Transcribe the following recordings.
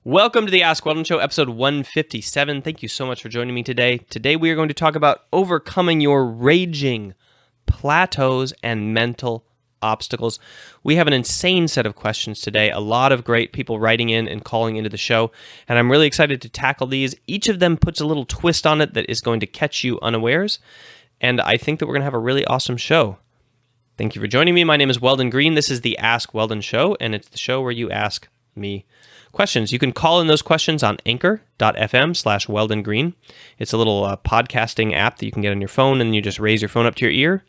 Welcome to the Ask Weldon Show, episode 157. Thank you so much for joining me today. Today we are going to talk about overcoming your raging plateaus and mental obstacles. We have an insane set of questions today, a lot of great people writing in and calling into the show, and I'm really excited to tackle these. Each of them puts a little twist on it that is going to catch you unawares, and I think that we're going to have a really awesome show. Thank you for joining me. My name is Weldon Green. This is the Ask Weldon Show, and it's the show where you ask me questions. You can call in those questions on anchor.fm/Weldon Green. It's a little podcasting app that you can get on your phone, and you just raise your phone up to your ear.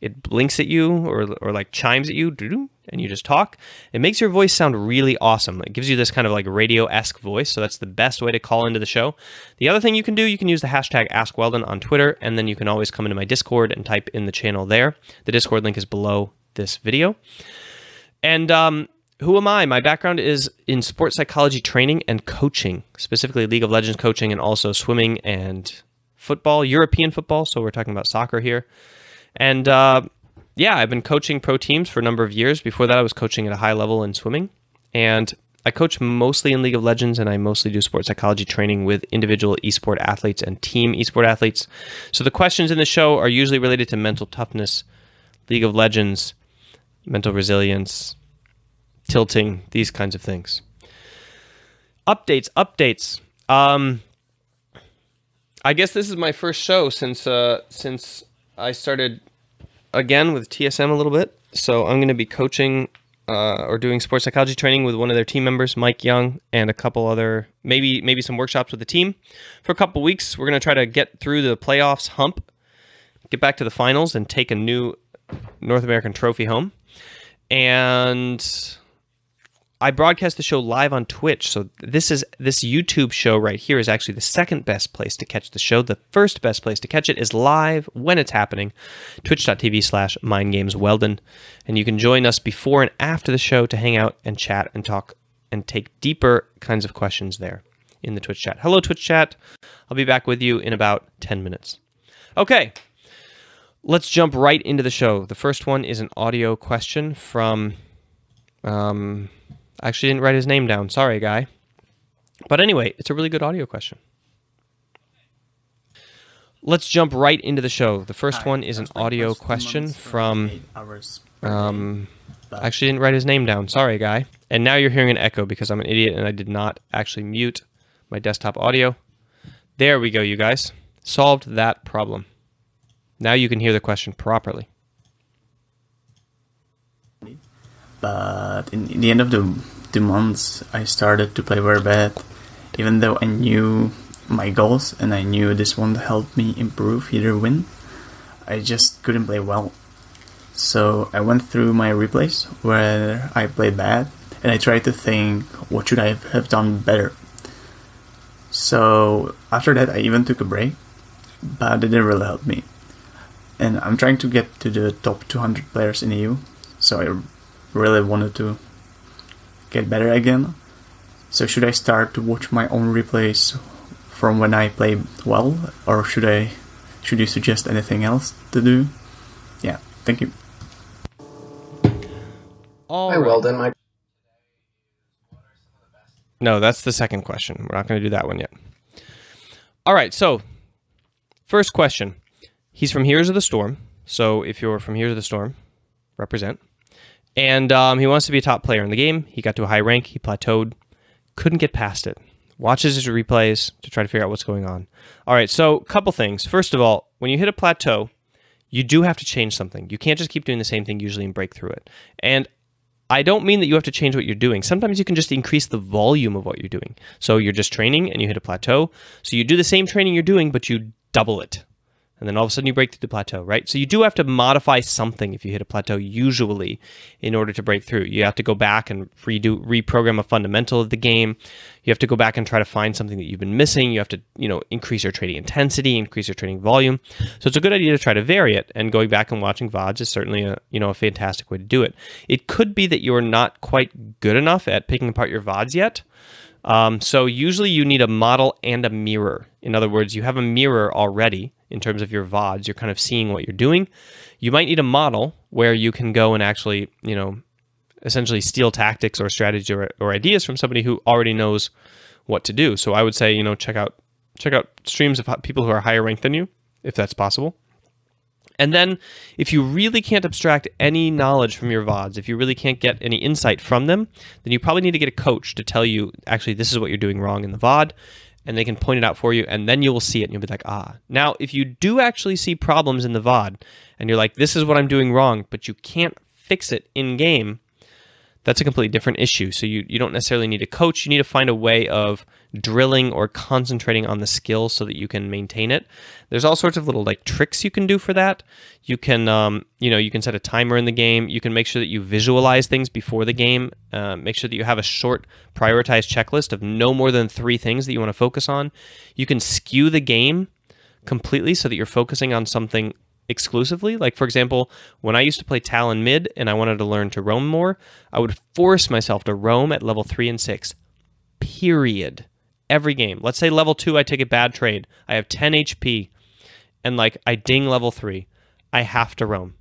It blinks at you or like chimes at you, and you just talk. It makes your voice sound really awesome. It gives you this kind of like radio-esque voice, so that's the best way to call into the show. The other thing you can do, you can use the hashtag AskWeldon on Twitter, and then you can always come into my Discord and type in the channel there. The Discord link is below this video. And who am I? My background is in sports psychology training and coaching, specifically League of Legends coaching and also swimming and football, European football, so we're talking about soccer here. And yeah, I've been coaching pro teams for a number of years. Before that, I was coaching at a high level in swimming. And I coach mostly in League of Legends, and I mostly do sports psychology training with individual esport athletes and team esport athletes. So the questions in the show are usually related to mental toughness, League of Legends, mental resilience, tilting, these kinds of things. Updates. I guess this is my first show since I started again with TSM a little bit. So I'm going to be coaching or doing sports psychology training with one of their team members, Mike Young, and a couple other, maybe some workshops with the team for a couple weeks. We're going to try to get through the playoffs hump, get back to the finals, and take a new North American trophy home. And I broadcast the show live on Twitch, so this YouTube show right here is actually the second best place to catch the show. The first best place to catch it is live when it's happening, twitch.tv/mindgamesweldon, and you can join us before and after the show to hang out and chat and talk and take deeper kinds of questions there in the Twitch chat. Hello, Twitch chat. I'll be back with you in about 10 minutes. Okay, let's jump right into the show. The first one is an audio question from... I actually didn't write his name down. Sorry, guy. But anyway, it's a really good audio question. Let's jump right into the show. The first one is an audio question from... I actually didn't write his name down. Sorry, guy. And now you're hearing an echo because I'm an idiot and I did not actually mute my desktop audio. There we go, you guys. Solved that problem. Now you can hear the question properly. But in the end of the months, I started to play very bad, even though I knew my goals and I knew this won't help me improve, either win. I just couldn't play well. So I went through my replays where I played bad, and I tried to think, what should I have done better? So after that, I even took a break, but it didn't really help me. And I'm trying to get to the top 200 players in EU, so I really wanted to get better again. So should I start to watch my own replays from when I play well, or should you suggest anything else to do? Yeah, thank you. Hi, Weldon. No, that's the second question. We're not going to do that one yet. All right, so first question. He's from Heroes of the Storm. So if you're from Heroes of the Storm, represent. And he wants to be a top player in the game. He got to a high rank. He plateaued. Couldn't get past it. Watches his replays to try to figure out what's going on. All right, so a couple things. First of all, when you hit a plateau, you do have to change something. You can't just keep doing the same thing usually and break through it. And I don't mean that you have to change what you're doing. Sometimes you can just increase the volume of what you're doing. So you're just training and you hit a plateau. So you do the same training you're doing, but you double it. And then all of a sudden you break through the plateau, right? So you do have to modify something if you hit a plateau usually in order to break through. You have to go back and reprogram a fundamental of the game. You have to go back and try to find something that you've been missing. You have to, increase your trading intensity, increase your trading volume. So it's a good idea to try to vary it, and going back and watching VODs is certainly a fantastic way to do it. It could be that you're not quite good enough at picking apart your VODs yet. So usually you need a model and a mirror. In other words, you have a mirror already in terms of your VODs. You're kind of seeing what you're doing. You might need a model where you can go and actually, essentially steal tactics or strategy or ideas from somebody who already knows what to do. So I would say, check out streams of people who are higher ranked than you, if that's possible. And then if you really can't abstract any knowledge from your VODs, if you really can't get any insight from them, then you probably need to get a coach to tell you, actually, this is what you're doing wrong in the VOD, and they can point it out for you, and then you will see it, and you'll be like, ah. Now, if you do actually see problems in the VOD, and you're like, this is what I'm doing wrong, but you can't fix it in-game, that's a completely different issue. So you don't necessarily need a coach. You need to find a way of drilling or concentrating on the skill so that you can maintain it. There's all sorts of little tricks you can do for that. You can you can set a timer in the game. You can make sure that you visualize things before the game. Make sure that you have a short prioritized checklist of no more than 3 things that you want to focus on. You can skew the game completely so that you're focusing on something exclusively. Like, for example, when I used to play Talon mid and I wanted to learn to roam more, I would force myself to roam at level 3 and 6, period. Every game. Let's say level 2, I take a bad trade. I have 10 HP and I ding level 3. I have to roam.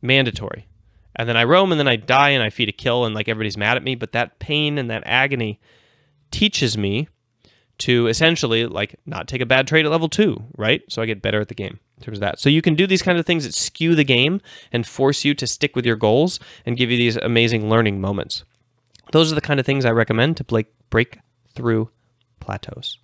Mandatory. And then I roam and then I die and I feed a kill and everybody's mad at me, but that pain and that agony teaches me to essentially not take a bad trade at level 2, right? So I get better at the game in terms of that. So you can do these kinds of things that skew the game and force you to stick with your goals and give you these amazing learning moments. Those are the kind of things I recommend to break through plateaus.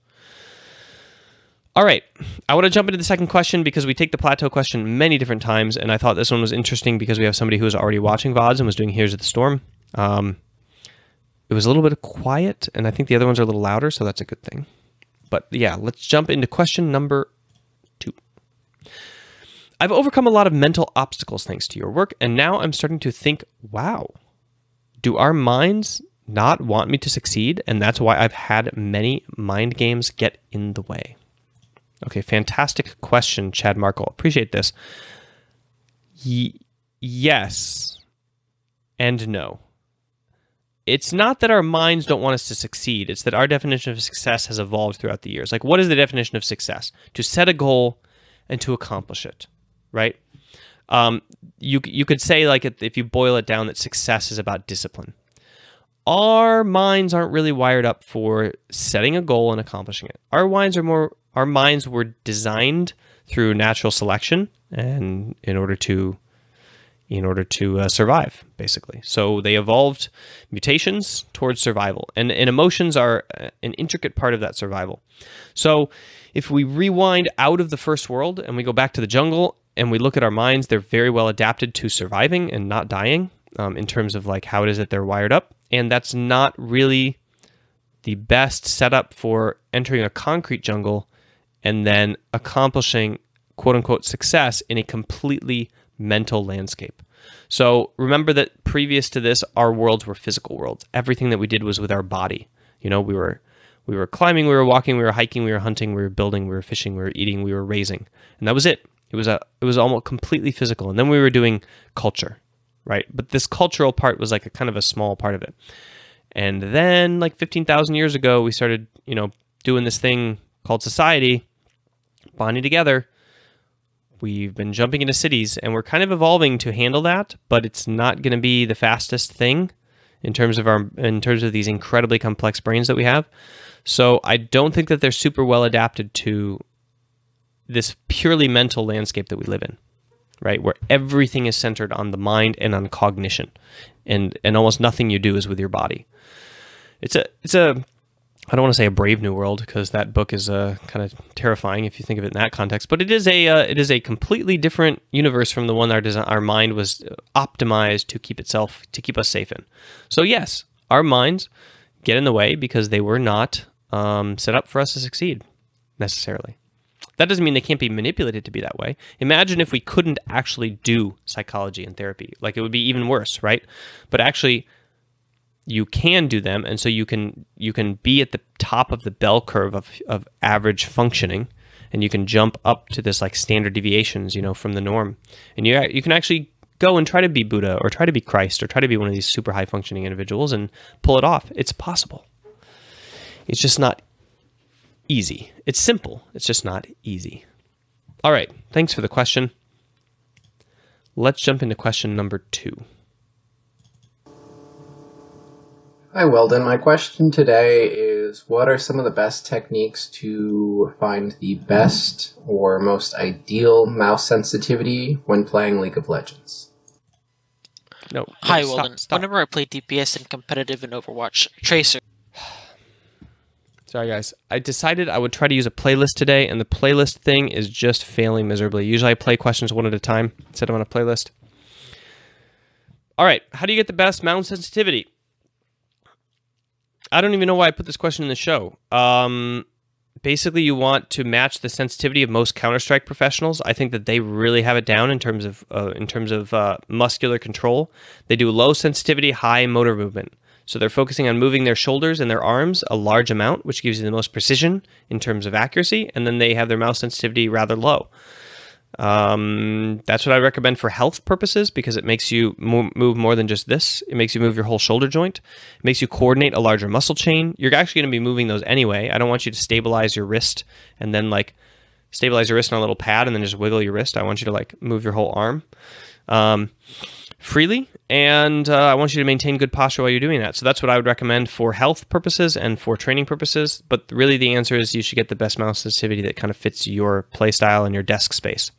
All right, I want to jump into the second question because we take the plateau question many different times, and I thought this one was interesting because we have somebody who was already watching VODs and was doing Here's the Storm. It was a little bit quiet, and I think the other ones are a little louder, so that's a good thing. But yeah, let's jump into question number 2. I've overcome a lot of mental obstacles thanks to your work, and now I'm starting to think, wow, do our minds not want me to succeed? And that's why I've had many mind games get in the way. Okay, fantastic question, Chad Markle. Appreciate this. Yes and no. It's not that our minds don't want us to succeed. It's that our definition of success has evolved throughout the years. What is the definition of success? To set a goal and to accomplish it, right? You could say, if you boil it down, that success is about discipline. Our minds aren't really wired up for setting a goal and accomplishing it. Our minds were designed through natural selection and in order to survive, basically. So they evolved mutations towards survival, and emotions are an intricate part of that survival. So if we rewind out of the first world and we go back to the jungle and we look at our minds, they're very well adapted to surviving and not dying in terms of how it is that they're wired up. And that's not really the best setup for entering a concrete jungle and then accomplishing quote-unquote success in a completely mental landscape. So remember that previous to this, our worlds were physical worlds. Everything that we did was with our body. We were climbing, we were walking, we were hiking, we were hunting, we were building, we were fishing, we were eating, we were raising. And that was it. It was almost completely physical. And then we were doing culture, right? But this cultural part was a kind of a small part of it. And then 15,000 years ago, we started, doing this thing called society, bonding together. We've been jumping into cities, and we're kind of evolving to handle that, but it's not going to be the fastest thing in terms of these incredibly complex brains that we have. So I don't think that they're super well adapted to this purely mental landscape that we live in, right? Where everything is centered on the mind and on cognition, and almost nothing you do is with your body. It's a I don't want to say a Brave New World because that book is kind of terrifying if you think of it in that context. But it is a completely different universe from the one our mind was optimized to keep us safe in. So yes, our minds get in the way because they were not set up for us to succeed necessarily. That doesn't mean they can't be manipulated to be that way. Imagine if we couldn't actually do psychology and therapy. It would be even worse, right? But actually, you can do them, and so you can be at the top of the bell curve of average functioning, and you can jump up to this standard deviations, from the norm, and you can actually go and try to be Buddha or try to be Christ or try to be one of these super high functioning individuals and pull it off. It's possible. It's just not easy. It's simple. It's just not easy. All right. Thanks for the question. Let's jump into question number 2. Hi, Weldon. My question today is, what are some of the best techniques to find the best or most ideal mouse sensitivity when playing League of Legends? No. Hi, stop, Weldon. stop. Whenever I play DPS and competitive in Overwatch, Tracer. Sorry, guys. I decided I would try to use a playlist today, and the playlist thing is just failing miserably. Usually I play questions one at a time instead of on a playlist. All right. How do you get the best mouse sensitivity? I don't even know why I put this question in the show. Basically, you want to match the sensitivity of most Counter-Strike professionals. I think that they really have it down in terms of muscular control. They do low sensitivity, high motor movement. So they're focusing on moving their shoulders and their arms a large amount, which gives you the most precision in terms of accuracy. And then they have their mouse sensitivity rather low. That's what I recommend for health purposes, because it makes you move more than just this. It makes you move your whole shoulder joint. It makes you coordinate a larger muscle chain. You're actually going to be moving those anyway. I don't want you to stabilize your wrist and then like stabilize your wrist on a little pad and then just wiggle your wrist. I want you to like move your whole arm freely, and I want you to maintain good posture while you're doing that. So that's what I would recommend for health purposes and for training purposes. But really the answer is you should get the best mouse sensitivity that kind of fits your play style and your desk space.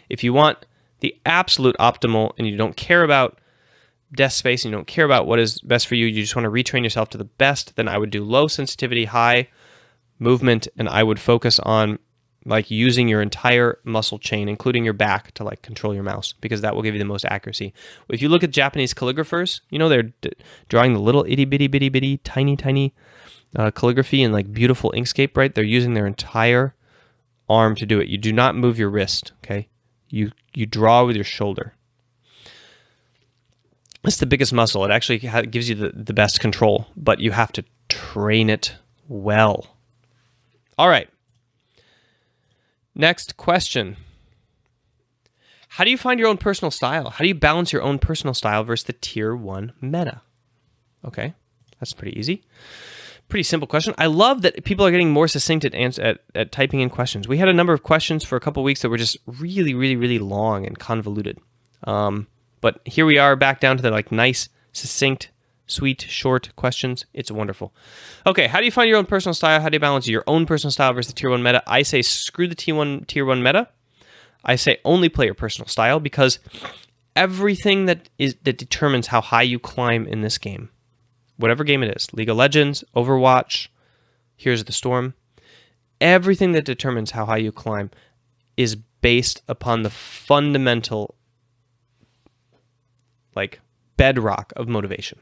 If you want the absolute optimal and you don't care about desk space and you don't care about what is best for you, you just want to retrain yourself to the best, then I would do low sensitivity, high movement, and I would focus on like using your entire muscle chain, including your back, to like control your mouse, because that will give you the most accuracy. If you look at Japanese calligraphers, you know, they're drawing the little itty bitty bitty bitty tiny calligraphy and like beautiful inkscape, right? They're using their entire arm to do it. You do not move your wrist, okay? You draw with your shoulder. It's the biggest muscle. It actually gives you the best control, but you have to train it well. All right. Next question. How do you find your own personal style? How do you balance your own personal style versus the tier 1 meta? Okay, that's pretty easy. Pretty simple question. I love that people are getting more succinct at typing in questions. We had a number of questions for a couple of weeks that were just really, really, really long and convoluted. But here we are back down to the like nice, succinct, sweet, short questions. It's wonderful. Okay, how do you find your own personal style? How do you balance your own personal style versus the tier 1 meta? I say screw the tier 1 meta. I say only play your personal style, because everything that determines how high you climb in this game, whatever game it is, League of Legends, Overwatch, Here's the Storm, everything that determines how high you climb is based upon the fundamental like bedrock of motivation.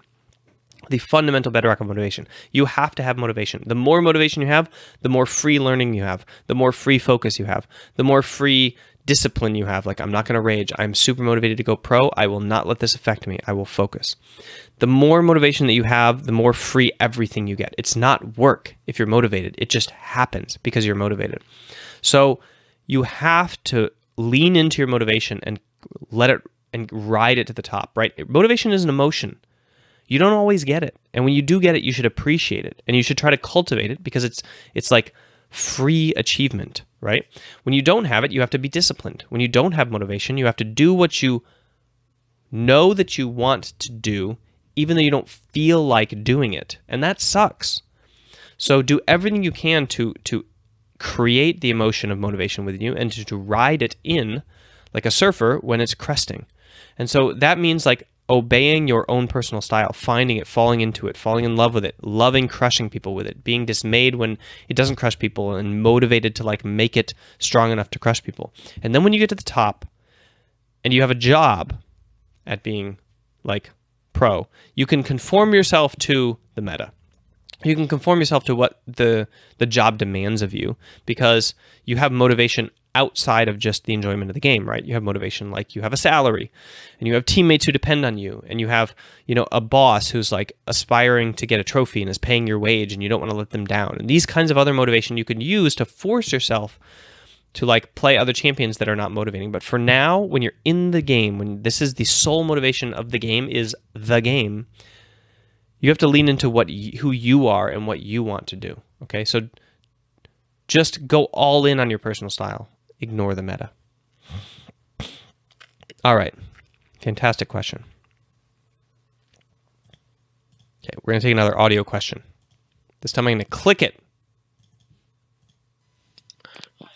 The fundamental bedrock of motivation. You have to have motivation. The more motivation you have, the more free learning you have, the more free focus you have, the more free discipline you have. Like, I'm not going to rage. I'm super motivated to go pro. I will not let this affect me. I will focus. The more motivation that you have, the more free everything you get. It's not work if you're motivated. It just happens because you're motivated. So you have to lean into your motivation and let it and ride it to the top, right? Motivation is an emotion. You don't always get it. And when you do get it, you should appreciate it. And you should try to cultivate it, because it's like free achievement, right? When you don't have it, you have to be disciplined. When you don't have motivation, you have to do what you know that you want to do, even though you don't feel like doing it. And that sucks. So do everything you can to create the emotion of motivation within you and to ride it in like a surfer when it's cresting. And so that means like obeying your own personal style, finding it, falling into it, falling in love with it, loving crushing people with it, being dismayed when it doesn't crush people, and motivated to like make it strong enough to crush people. And then when you get to the top and you have a job at being like pro, you can conform yourself to the meta. You can conform yourself to what the job demands of you, because you have motivation outside of just the enjoyment of the game, right? You have motivation, like you have a salary, and you have teammates who depend on you, and you have, you know, a boss who's like aspiring to get a trophy and is paying your wage, and you don't want to let them down. And these kinds of other motivation you can use to force yourself to like play other champions that are not motivating. But for now, when you're in the game, when this is the sole motivation of the game, is the game, you have to lean into who you are and what you want to do. Okay, so just go all in on your personal style. Ignore the meta. All right, fantastic question. Okay, we're going to take another audio question. This time I'm going to click it.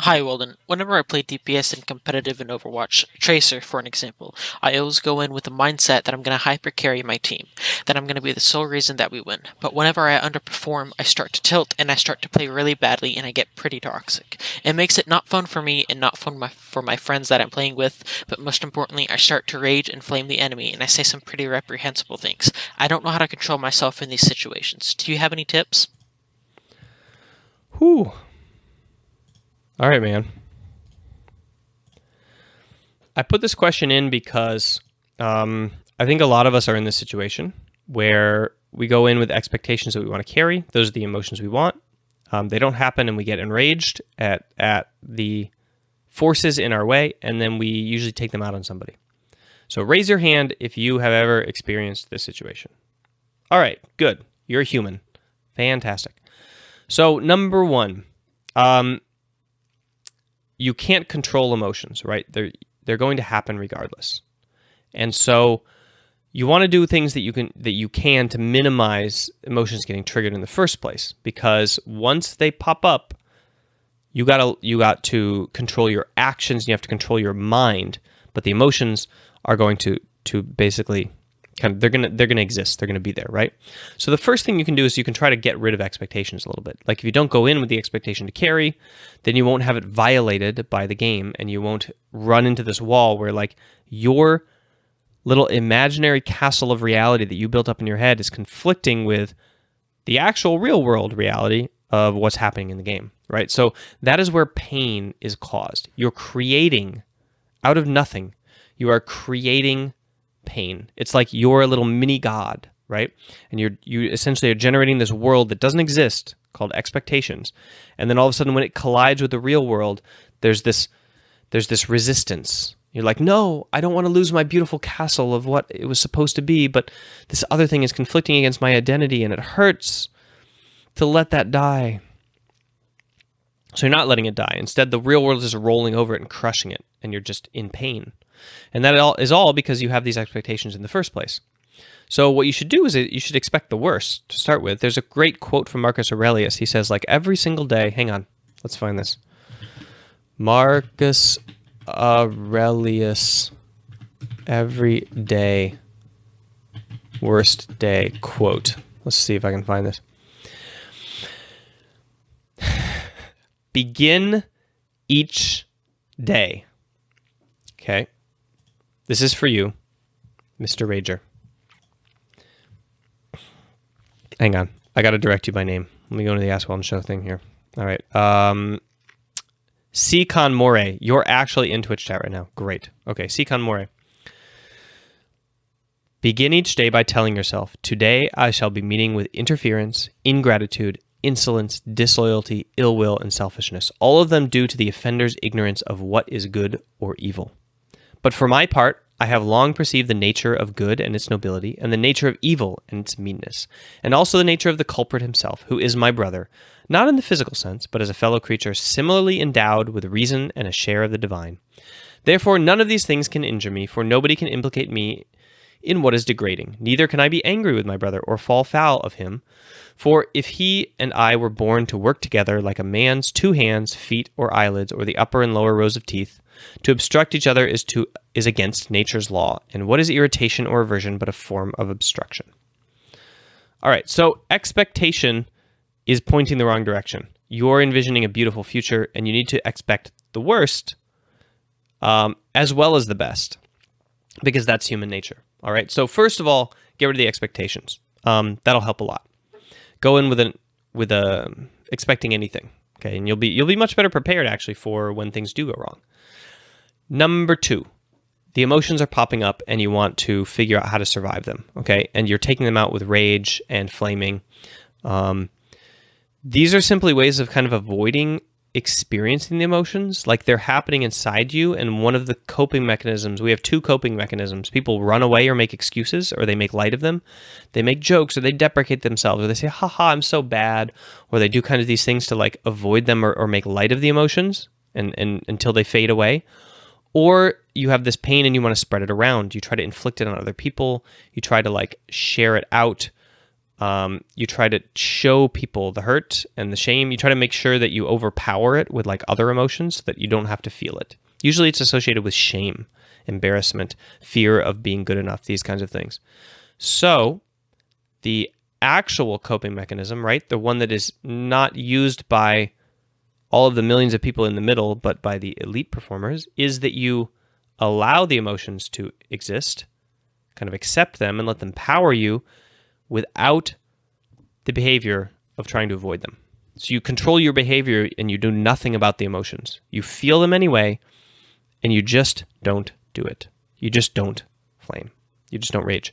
Hi, Weldon. Whenever I play DPS and competitive in Overwatch, Tracer, for an example, I always go in with the mindset that I'm going to hyper carry my team, that I'm going to be the sole reason that we win. But whenever I underperform, I start to tilt and I start to play really badly and I get pretty toxic. It makes it not fun for me and not fun for my friends that I'm playing with, but most importantly, I start to rage and flame the enemy and I say some pretty reprehensible things. I don't know how to control myself in these situations. Do you have any tips? Whew. All right, man. I put this question in because I think a lot of us are in this situation where we go in with expectations that we want to carry. Those are the emotions we want. They don't happen and we get enraged at the forces in our way, and then we usually take them out on somebody. So raise your hand if you have ever experienced this situation. All right, good. You're a human. Fantastic. So number one, you can't control emotions, right? They're going to happen regardless. And so you want to do things that you can to minimize emotions getting triggered in the first place, because once they pop up, you got to control your actions, and you have to control your mind, but the emotions are going to basically they're gonna exist. They're gonna be there, right? So the first thing you can do is you can try to get rid of expectations a little bit. Like if you don't go in with the expectation to carry, then you won't have it violated by the game, and you won't run into this wall where like your little imaginary castle of reality that you built up in your head is conflicting with the actual real world reality of what's happening in the game, right? So that is where pain is caused. You're creating out of nothing. You are creating pain. It's like you're a little mini god, right? And you essentially are generating this world that doesn't exist called expectations. And then all of a sudden when it collides with the real world, there's this resistance. You're like, no, I don't want to lose my beautiful castle of what it was supposed to be, but this other thing is conflicting against my identity and it hurts to let that die. So you're not letting it die. Instead, the real world is just rolling over it and crushing it, and you're just in pain. And that is all because you have these expectations in the first place. So what you should do is you should expect the worst to start with. There's a great quote from Marcus Aurelius. He says, like, every single day, hang on, let's find this. Marcus Aurelius, every day, worst day quote. Let's see if I can find this. Begin each day. Okay. This is for you, Mr. Rager. Hang on. I got to direct you by name. Let me go into the AskWeldon show thing here. All right. C-Con More. You're actually in Twitch chat right now. Great. Okay. C-Con More. Begin each day by telling yourself, today I shall be meeting with interference, ingratitude, insolence, disloyalty, ill will, and selfishness, all of them due to the offender's ignorance of what is good or evil. But for my part, I have long perceived the nature of good and its nobility, and the nature of evil and its meanness, and also the nature of the culprit himself, who is my brother, not in the physical sense, but as a fellow creature similarly endowed with reason and a share of the divine. Therefore, none of these things can injure me, for nobody can implicate me in what is degrading. Neither can I be angry with my brother or fall foul of him, for if he and I were born to work together like a man's two hands, feet, or eyelids, or the upper and lower rows of teeth, to obstruct each other is against nature's law, and what is irritation or aversion but a form of obstruction? All right, so expectation is pointing the wrong direction. You're envisioning a beautiful future, and you need to expect the worst as well as the best, because that's human nature. All right, so first of all, get rid of the expectations. That'll help a lot. Go in with expecting anything, okay, and you'll be much better prepared actually for when things do go wrong. Number 2, the emotions are popping up and you want to figure out how to survive them, okay? And you're taking them out with rage and flaming. These are simply ways of kind of avoiding experiencing the emotions, like they're happening inside you, and one of the coping mechanisms, we have 2 coping mechanisms. People run away or make excuses, or they make light of them. They make jokes, or they deprecate themselves, or they say, haha, I'm so bad, or they do kind of these things to like avoid them or make light of the emotions and until they fade away. Or you have this pain and you want to spread it around. You try to inflict it on other people. You try to like share it out You try to show people the hurt and the shame. You try to make sure that you overpower it with like other emotions so that you don't have to feel it. Usually it's associated with shame, embarrassment, fear of being good enough, these kinds of things. So the actual coping mechanism, right, the one that is not used by all of the millions of people in the middle, but by the elite performers, is that you allow the emotions to exist, kind of accept them and let them power you without the behavior of trying to avoid them. So you control your behavior and you do nothing about the emotions. You feel them anyway, and you just don't do it. You just don't flame. You just don't rage.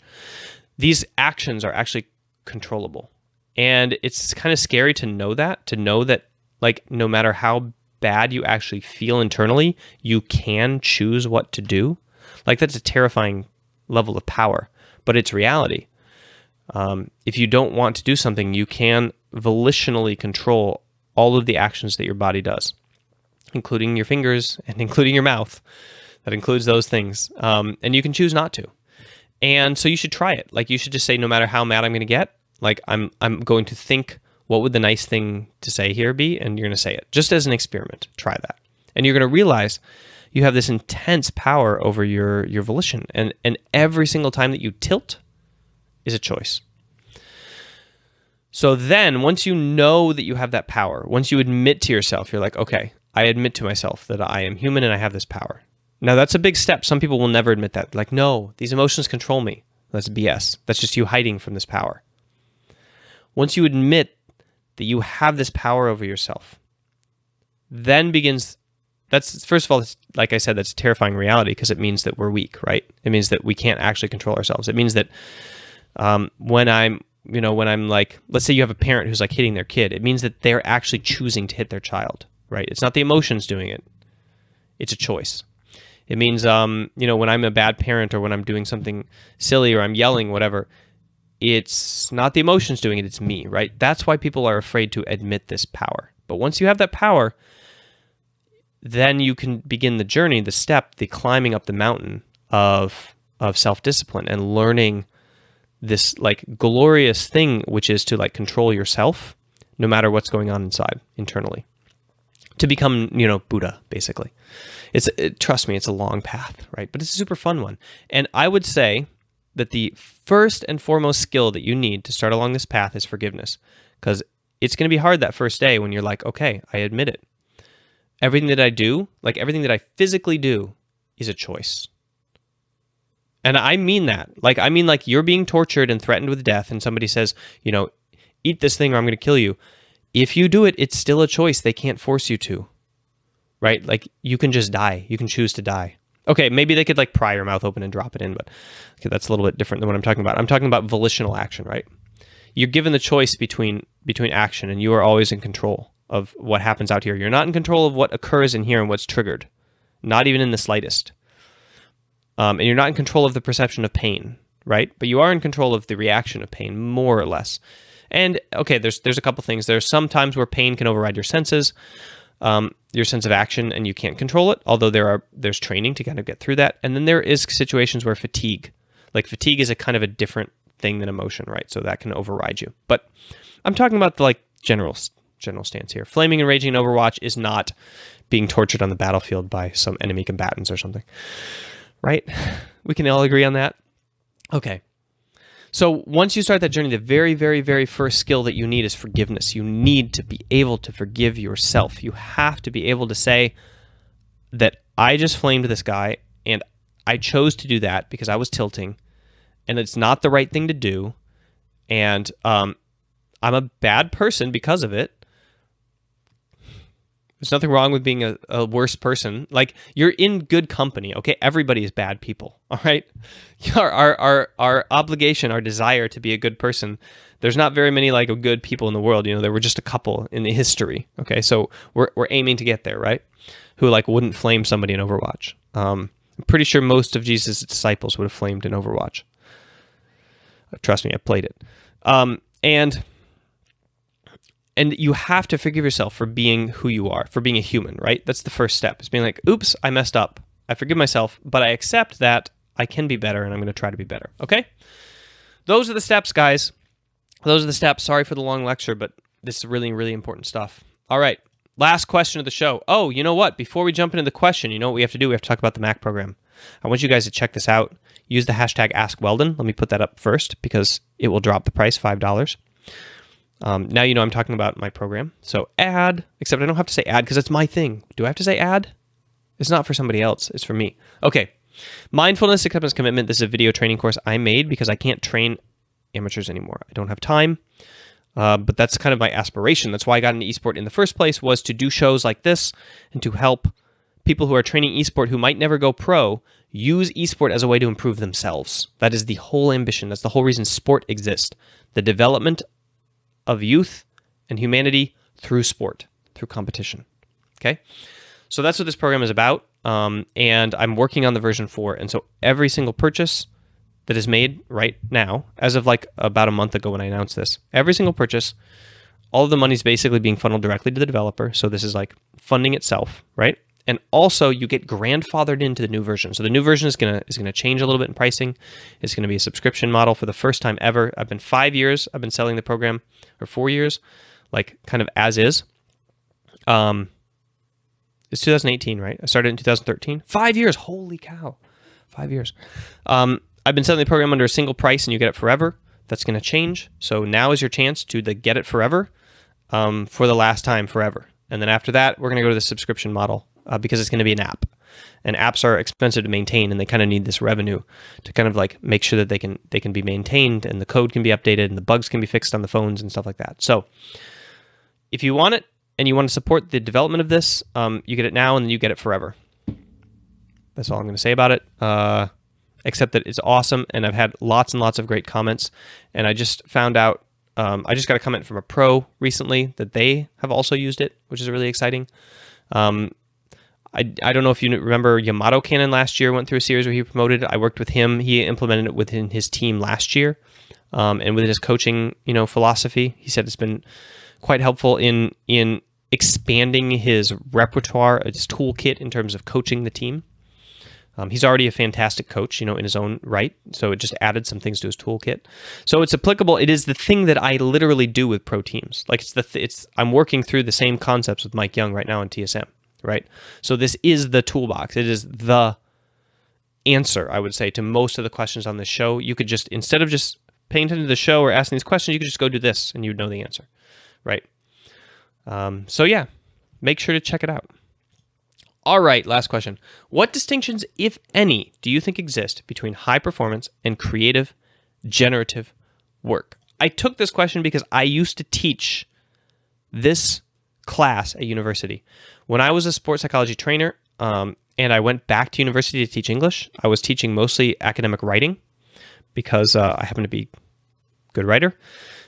These actions are actually controllable. And it's kind of scary to know that like no matter how bad you actually feel internally, you can choose what to do. Like that's a terrifying level of power, but it's reality. If you don't want to do something, you can volitionally control all of the actions that your body does, including your fingers and including your mouth. That includes those things. And you can choose not to. And so you should try it. Like you should just say, no matter how mad I'm going to get, like I'm going to think, what would the nice thing to say here be? And you're going to say it just as an experiment. Try that. And you're going to realize you have this intense power over your volition. And every single time that you tilt is a choice. So then once you know that you have that power, once you admit to yourself, you're like, okay, I admit to myself that I am human and I have this power. Now that's a big step. Some people will never admit that. Like, no, these emotions control me. That's BS. That's just you hiding from this power. Once you admit that you have this power over yourself, then begins, that's, first of all, like I said, that's a terrifying reality because it means that we're weak, right? It means that we can't actually control ourselves. It means that when I'm like, let's say you have a parent who's like hitting their kid, it means that they're actually choosing to hit their child, right? It's not the emotions doing it. It's a choice. It means, when I'm a bad parent or when I'm doing something silly or I'm yelling, whatever, it's not the emotions doing it, it's me, right? That's why people are afraid to admit this power. But once you have that power, then you can begin the journey, the step, the climbing up the mountain of self-discipline and learning this like glorious thing, which is to like control yourself no matter what's going on inside, internally. To become, Buddha, basically. Trust me, it's a long path, right? But it's a super fun one. And I would say that the first and foremost skill that you need to start along this path is forgiveness. Because it's going to be hard that first day when you're like, okay, I admit it. Everything that I do, like everything that I physically do, is a choice. And I mean that. Like you're being tortured and threatened with death and somebody says, eat this thing or I'm going to kill you. If you do it, it's still a choice. They can't force you to, right? Like you can just die. You can choose to die. Okay, maybe they could like pry your mouth open and drop it in, but okay, that's a little bit different than what I'm talking about. I'm talking about volitional action, right? You're given the choice between action and you are always in control of what happens out here. You're not in control of what occurs in here and what's triggered, not even in the slightest. And you're not in control of the perception of pain, right? But you are in control of the reaction of pain, more or less. And okay, there's a couple things. There's some times where pain can override your senses, your sense of action, and you can't control it. Although there's training to kind of get through that. And then there is situations where fatigue is a kind of a different thing than emotion, right? So that can override you. But I'm talking about the like general stance here. Flaming and raging in Overwatch is not being tortured on the battlefield by some enemy combatants or something, right? We can all agree on that. Okay. So once you start that journey, the very, very, very first skill that you need is forgiveness. You need to be able to forgive yourself. You have to be able to say that I just flamed this guy and I chose to do that because I was tilting and it's not the right thing to do. And I'm a bad person because of it. There's nothing wrong with being a worse person. Like, you're in good company, okay? Everybody is bad people, all right? Our obligation, our desire to be a good person, there's not very many, like, good people in the world. There were just a couple in the history, okay? So we're aiming to get there, right? Who, like, wouldn't flame somebody in Overwatch. I'm pretty sure most of Jesus' disciples would have flamed in Overwatch. Trust me, I played it. And you have to forgive yourself for being who you are, for being a human, right? That's the first step. It's being like, oops, I messed up. I forgive myself, but I accept that I can be better and I'm going to try to be better, okay? Those are the steps, guys. those are the steps. Sorry for the long lecture, but this is really, really important stuff. All right. Last question of the show. Oh, you know what? Before we jump into the question, you know what we have to do? We have to talk about the Mac program. I want you guys to check this out. Use the hashtag AskWeldon. Let me put that up first because it will drop the price, $5. Now you know I'm talking about my program. So add, except I don't have to say add because it's my thing. Do I have to say add? It's not for somebody else. It's for me. Okay. Mindfulness, acceptance, commitment. This is a video training course I made because I can't train amateurs anymore. I don't have time. But that's kind of my aspiration. That's why I got into esport in the first place, was to do shows like this and to help people who are training esport who might never go pro use esport as a way to improve themselves. That is the whole ambition. That's the whole reason sport exists. The development of youth and humanity through sport, through competition. Okay? So that's what this program is about. And I'm working on the version 4. And so every single purchase that is made right now, as of like about a month ago when I announced this, every single purchase, all of the money is basically being funneled directly to the developer. So this is like funding itself, right? And also you get grandfathered into the new version. So the new version is gonna change a little bit in pricing. It's gonna be a subscription model for the first time ever. I've been 5 years, I've been selling the program, or 4 years, like kind of as is. It's 2018, right? I started in 2013. 5 years, holy cow, 5 years. I've been selling the program under a single price and you get it forever. That's going to change. So now is your chance to get it forever for the last time forever. And then after that, we're going to go to the subscription model because it's going to be an app. And apps are expensive to maintain and they kind of need this revenue to kind of like make sure that they can be maintained and the code can be updated and the bugs can be fixed on the phones and stuff like that. So if you want it and you want to support the development of this, you get it now and then you get it forever. That's all I'm going to say about it. Except that it's awesome, and I've had lots and lots of great comments, and I just found out, I just got a comment from a pro recently that they have also used it, which is really exciting. I don't know if you remember Yamato Cannon last year went through a series where he promoted it. I worked with him. He implemented it within his team last year, and with his coaching, philosophy, he said it's been quite helpful in expanding his repertoire, his toolkit in terms of coaching the team. He's already a fantastic coach, in his own right. So it just added some things to his toolkit. So it's applicable. It is the thing that I literally do with pro teams. Like I'm working through the same concepts with Mike Young right now in TSM, right? So this is the toolbox. It is the answer, I would say, to most of the questions on this show. You could just, instead of just paying attention to the show or asking these questions, you could just go do this and you'd know the answer, right? So yeah, make sure to check it out. All right, last question. What distinctions, if any, do you think exist between high performance and creative, generative work? I took this question because I used to teach this class at university. When I was a sports psychology trainer and I went back to university to teach English, I was teaching mostly academic writing because I happen to be a good writer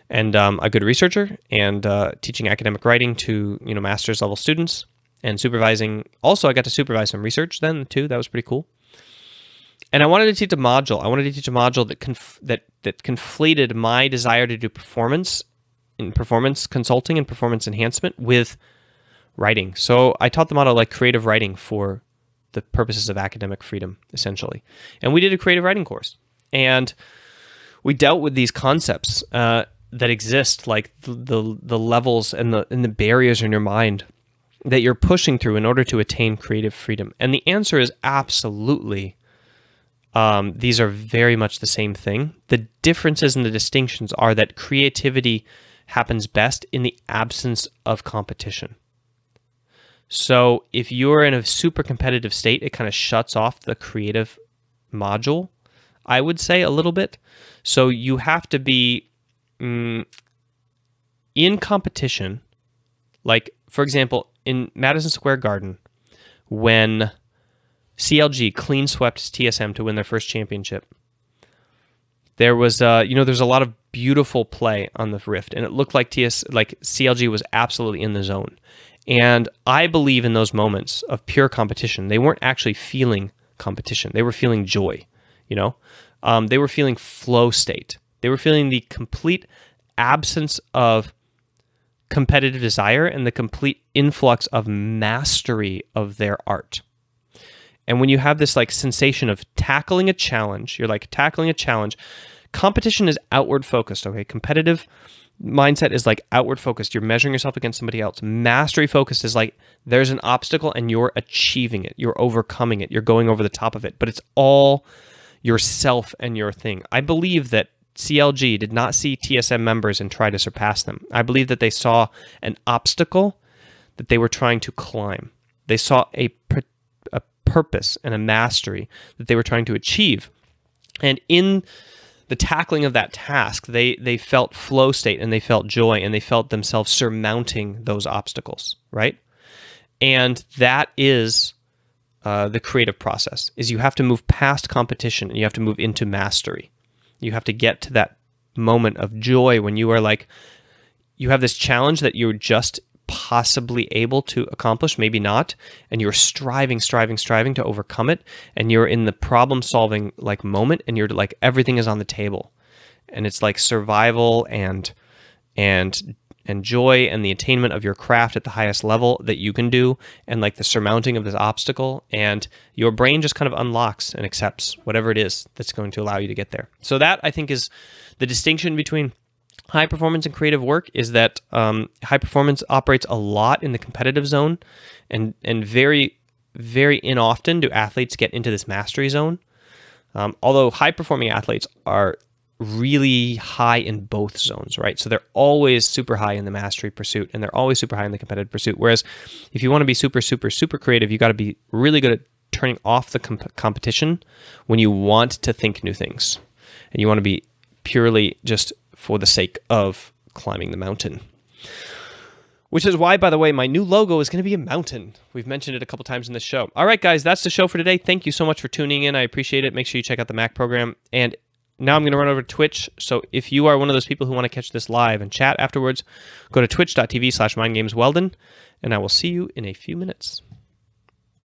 and a good researcher, and teaching academic writing to master's level students. And supervising, also I got to supervise some research then too. That was pretty cool. And I wanted to teach a module. I wanted to teach a module that conflated my desire to do performance consulting and performance enhancement with writing. So I taught the model like creative writing for the purposes of academic freedom, essentially. And we did a creative writing course. And we dealt with these concepts that exist, like the levels and the barriers in your mind that you're pushing through in order to attain creative freedom. And the answer is absolutely, these are very much the same thing. The differences and the distinctions are that creativity happens best in the absence of competition. So if you're in a super competitive state, it kind of shuts off the creative module, I would say, a little bit. So you have to be in competition. Like, for example, in Madison Square Garden, when CLG clean swept TSM to win their first championship, there was, there's a lot of beautiful play on the Rift, and it looked like CLG was absolutely in the zone. And I believe in those moments of pure competition, they weren't actually feeling competition. They were feeling joy, They were feeling flow state. They were feeling the complete absence of competitive desire and the complete influx of mastery of their art. And when you have this like sensation of tackling a challenge, you're like tackling a challenge, competition is outward focused, okay? Competitive mindset is like outward focused. You're measuring yourself against somebody else. Mastery focused is like there's an obstacle and you're achieving it. You're overcoming it. You're going over the top of it. But it's all yourself and your thing. I believe that CLG did not see TSM members and try to surpass them. I believe that they saw an obstacle that they were trying to climb. They saw a purpose and a mastery that they were trying to achieve. And in the tackling of that task, they felt flow state and they felt joy and they felt themselves surmounting those obstacles, right? And that is the creative process, is you have to move past competition and you have to move into mastery. You have to get to that moment of joy when you are like, you have this challenge that you're just possibly able to accomplish, maybe not, and you're striving to overcome it, and you're in the problem solving like moment, and you're like, everything is on the table, and it's like survival and joy and the attainment of your craft at the highest level that you can do, and like the surmounting of this obstacle, and your brain just kind of unlocks and accepts whatever it is that's going to allow you to get there. So that, I think, is the distinction between high performance and creative work, is that high performance operates a lot in the competitive zone, and very, very inoften do athletes get into this mastery zone. Although high performing athletes are really high in both zones, right? So they're always super high in the mastery pursuit and they're always super high in the competitive pursuit. Whereas if you want to be super, super, super creative, you got to be really good at turning off the competition when you want to think new things. And you want to be purely just for the sake of climbing the mountain. Which is why, by the way, my new logo is going to be a mountain. We've mentioned it a couple times in this show. All right, guys, that's the show for today. Thank you so much for tuning in. I appreciate it. Make sure you check out the Mac program. And now I'm going to run over to Twitch. So if you are one of those people who want to catch this live and chat afterwards, go to twitch.tv/mindgamesweldon, and I will see you in a few minutes.